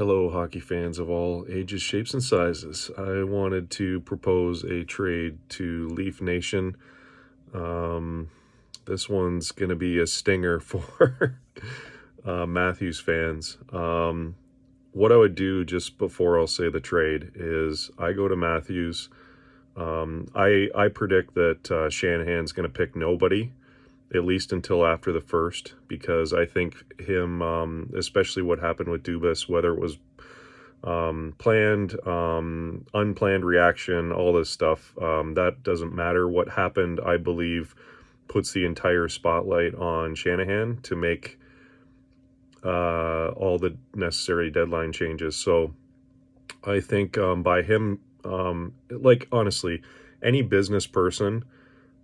Hello, hockey fans of all ages, shapes, and sizes. I wanted to propose a trade to Leaf Nation. Um, this one's going to be a stinger for Matthews fans. What I would do just before I'll say the trade is I go to Matthews. I predict that Shanahan's going to pick nobody, at least until after the first, because I think him, especially what happened with Dubas, whether it was planned, unplanned reaction, all this stuff, that doesn't matter. What happened, I believe, puts the entire spotlight on Shanahan to make all the necessary deadline changes. So I think by him, like honestly, any business person,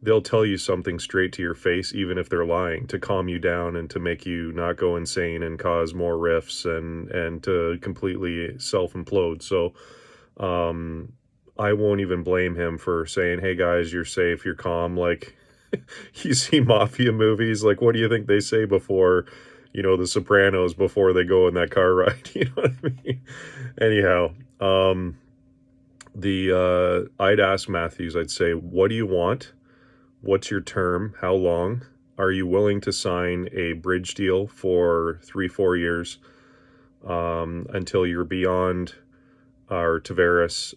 they'll tell you something straight to your face, even if they're lying, to calm you down and to make you not go insane and cause more rifts and to completely self implode. So I won't even blame him for saying, "Hey guys, you're safe, you're calm." Like you see mafia movies, like what do you think they say before? The Sopranos before they go in that car ride. You know what I mean? Anyhow, I'd ask Matthews. I'd say, "What do you want? What's your term? How long? Are you willing to sign a bridge deal for 3-4 years until you're beyond our Tavares,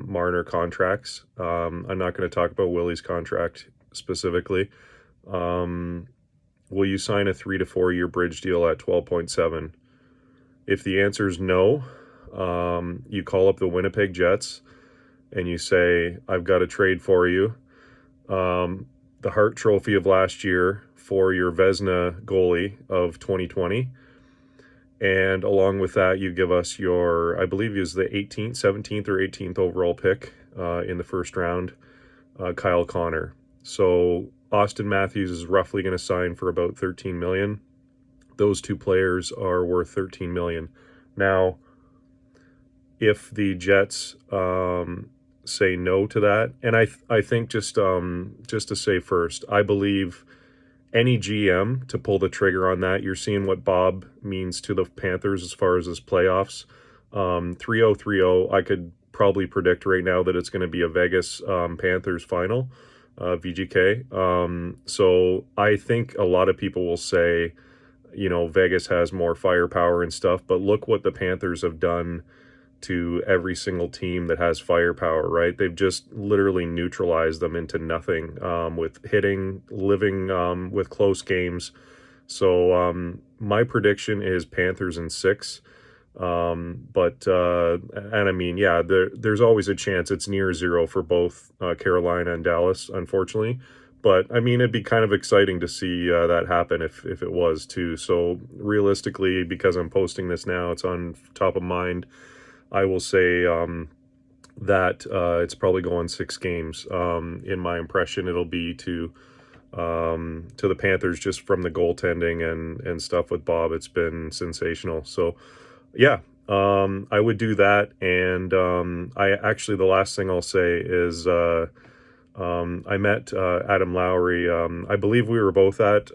Marner contracts?" I'm not going to talk about Willie's contract specifically. Will you sign a 3 to 4 year bridge deal at 12.7? If the answer is no, you call up the Winnipeg Jets and you say, "I've got a trade for you. The Hart Trophy of last year for your Vezina goalie of 2020. And along with that, you give us your, I believe it was the 18th, 17th or 18th overall pick in the first round, Kyle Connor." So Austin Matthews is roughly going to sign for about $13 million. Those two players are worth $13 million. Now, if the Jets say no to that, and I think just to say first, I believe any GM to pull the trigger on that, you're seeing what Bob means to the Panthers as far as his playoffs. 3-0, I could probably predict right now that it's going to be a Vegas Panthers final, VGK. So I think a lot of people will say, Vegas has more firepower and stuff, but look what the Panthers have done to every single team that has firepower, right? They've just literally neutralized them into nothing with hitting, living with close games. So my prediction is Panthers in 6. And I mean, yeah, there's always a chance it's near zero for both Carolina and Dallas, unfortunately. But I mean, it'd be kind of exciting to see that happen if it was too. So realistically, because I'm posting this now, it's on top of mind. I will say that it's probably going 6 games. In my impression, it'll be to the Panthers just from the goaltending and stuff with Bob. It's been sensational. So, yeah, I would do that. And the last thing I'll say is I met Adam Lowry. I believe we were both at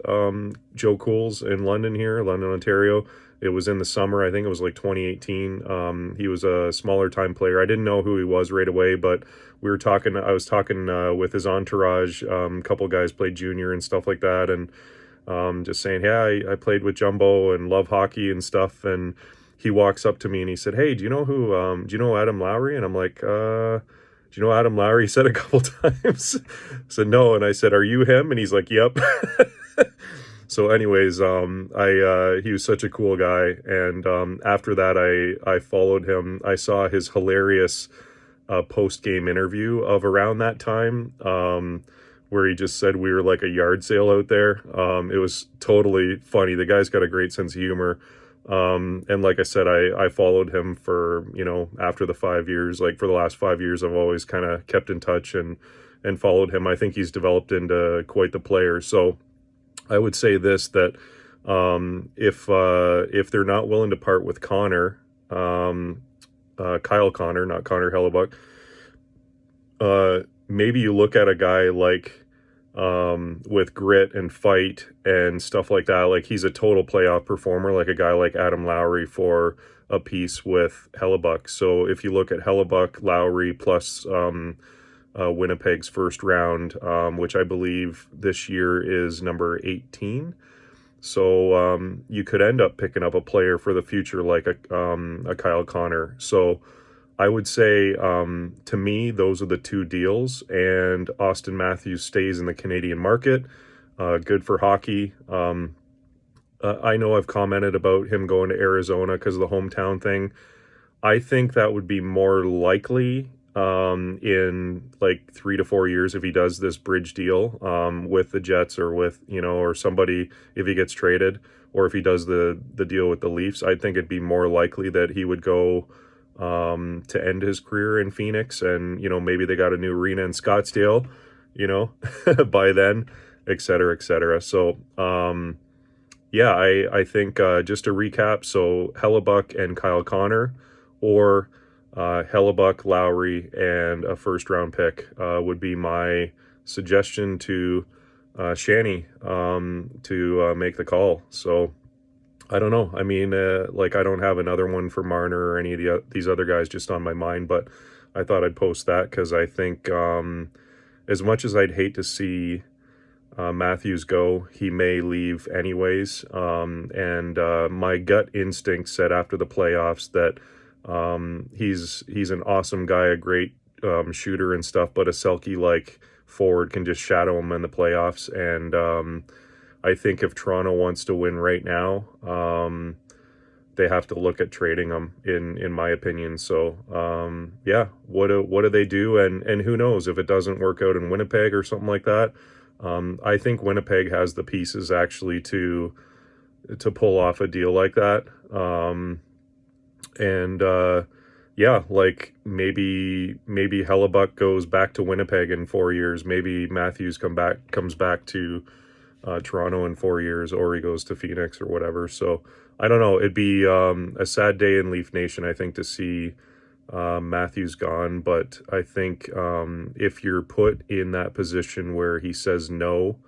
Joe Cool's in London, Ontario. It was in the summer. I think it was like 2018. He was a smaller time player. I didn't know who he was right away, but we were talking. I was talking with his entourage. A couple guys played junior and stuff like that, and just saying, "Yeah, I played with Jumbo and love hockey and stuff." And he walks up to me and he said, "Hey, do you know Adam Lowry?" And I'm like, "Do you know Adam Lowry?" He said a couple times. I said, "No." And I said, "Are you him?" And he's like, "Yep." So anyways, he was such a cool guy. And after that, I followed him. I saw his hilarious post-game interview of around that time where he just said we were like a yard sale out there. It was totally funny. The guy's got a great sense of humor. And like I said, I followed him for, after the 5 years, like for the last 5 years, I've always kind of kept in touch and followed him. I think he's developed into quite the player. So I would say this, that if they're not willing to part with Connor, Kyle Connor, not Connor Hellebuck, maybe you look at a guy like with grit and fight and stuff like that. Like, he's a total playoff performer, like a guy like Adam Lowry for a piece with Hellebuck. So if you look at Hellebuck, Lowry plus Winnipeg's first round, which I believe this year is number 18. So you could end up picking up a player for the future like a Kyle Connor. So I would say, to me, those are the two deals, and Austin Matthews stays in the Canadian market. Good for hockey. I know I've commented about him going to Arizona because of the hometown thing. I think that would be more likely in like 3 to 4 years if he does this bridge deal with the Jets or with, or somebody, if he gets traded, or if he does the deal with the Leafs. I think it'd be more likely that he would go to end his career in Phoenix, and maybe they got a new arena in Scottsdale, by then, et cetera, et cetera. So yeah, I think just to recap, so Hellebuck and Kyle Connor, or Hellebuck, Lowry, and a first round pick would be my suggestion to Shanny to make the call. So I don't know. I mean, like, I don't have another one for Marner or any of these other guys just on my mind, but I thought I'd post that because I think as much as I'd hate to see Matthews go, he may leave anyways. And my gut instinct said after the playoffs that he's an awesome guy, a great shooter and stuff, but a Selke-like forward can just shadow him in the playoffs. And I think if Toronto wants to win right now, they have to look at trading him, in my opinion. So yeah, what do they do? And who knows if it doesn't work out in Winnipeg or something like that. I think Winnipeg has the pieces actually to pull off a deal like that. Yeah, like maybe Hellebuck goes back to Winnipeg in 4 years. Maybe Matthews comes back to Toronto in 4 years, or he goes to Phoenix or whatever. So I don't know. It'd be a sad day in Leaf Nation, I think, to see Matthews gone. But I think if you're put in that position where he says no,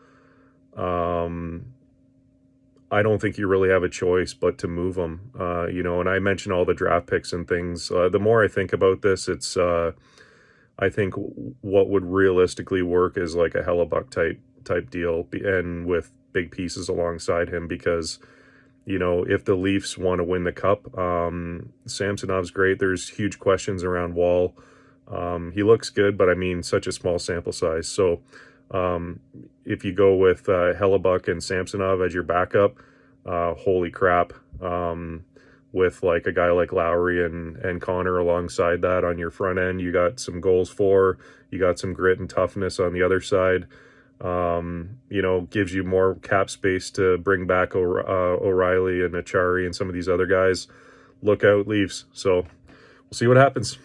I don't think you really have a choice but to move him. And I mentioned all the draft picks and things. The more I think about this, it's I think what would realistically work is like a Hellebuck type deal, and with big pieces alongside him, because if the Leafs want to win the cup, Samsonov's great. There's huge questions around Wall. He looks good, but I mean, such a small sample size. So if you go with Hellebuck and Samsonov as your backup, holy crap. With like a guy like Lowry and Connor alongside that on your front end, you got some goals for, you got some grit and toughness on the other side. Gives you more cap space to bring back O'Reilly and Achari and some of these other guys. Look out, Leafs. So we'll see what happens.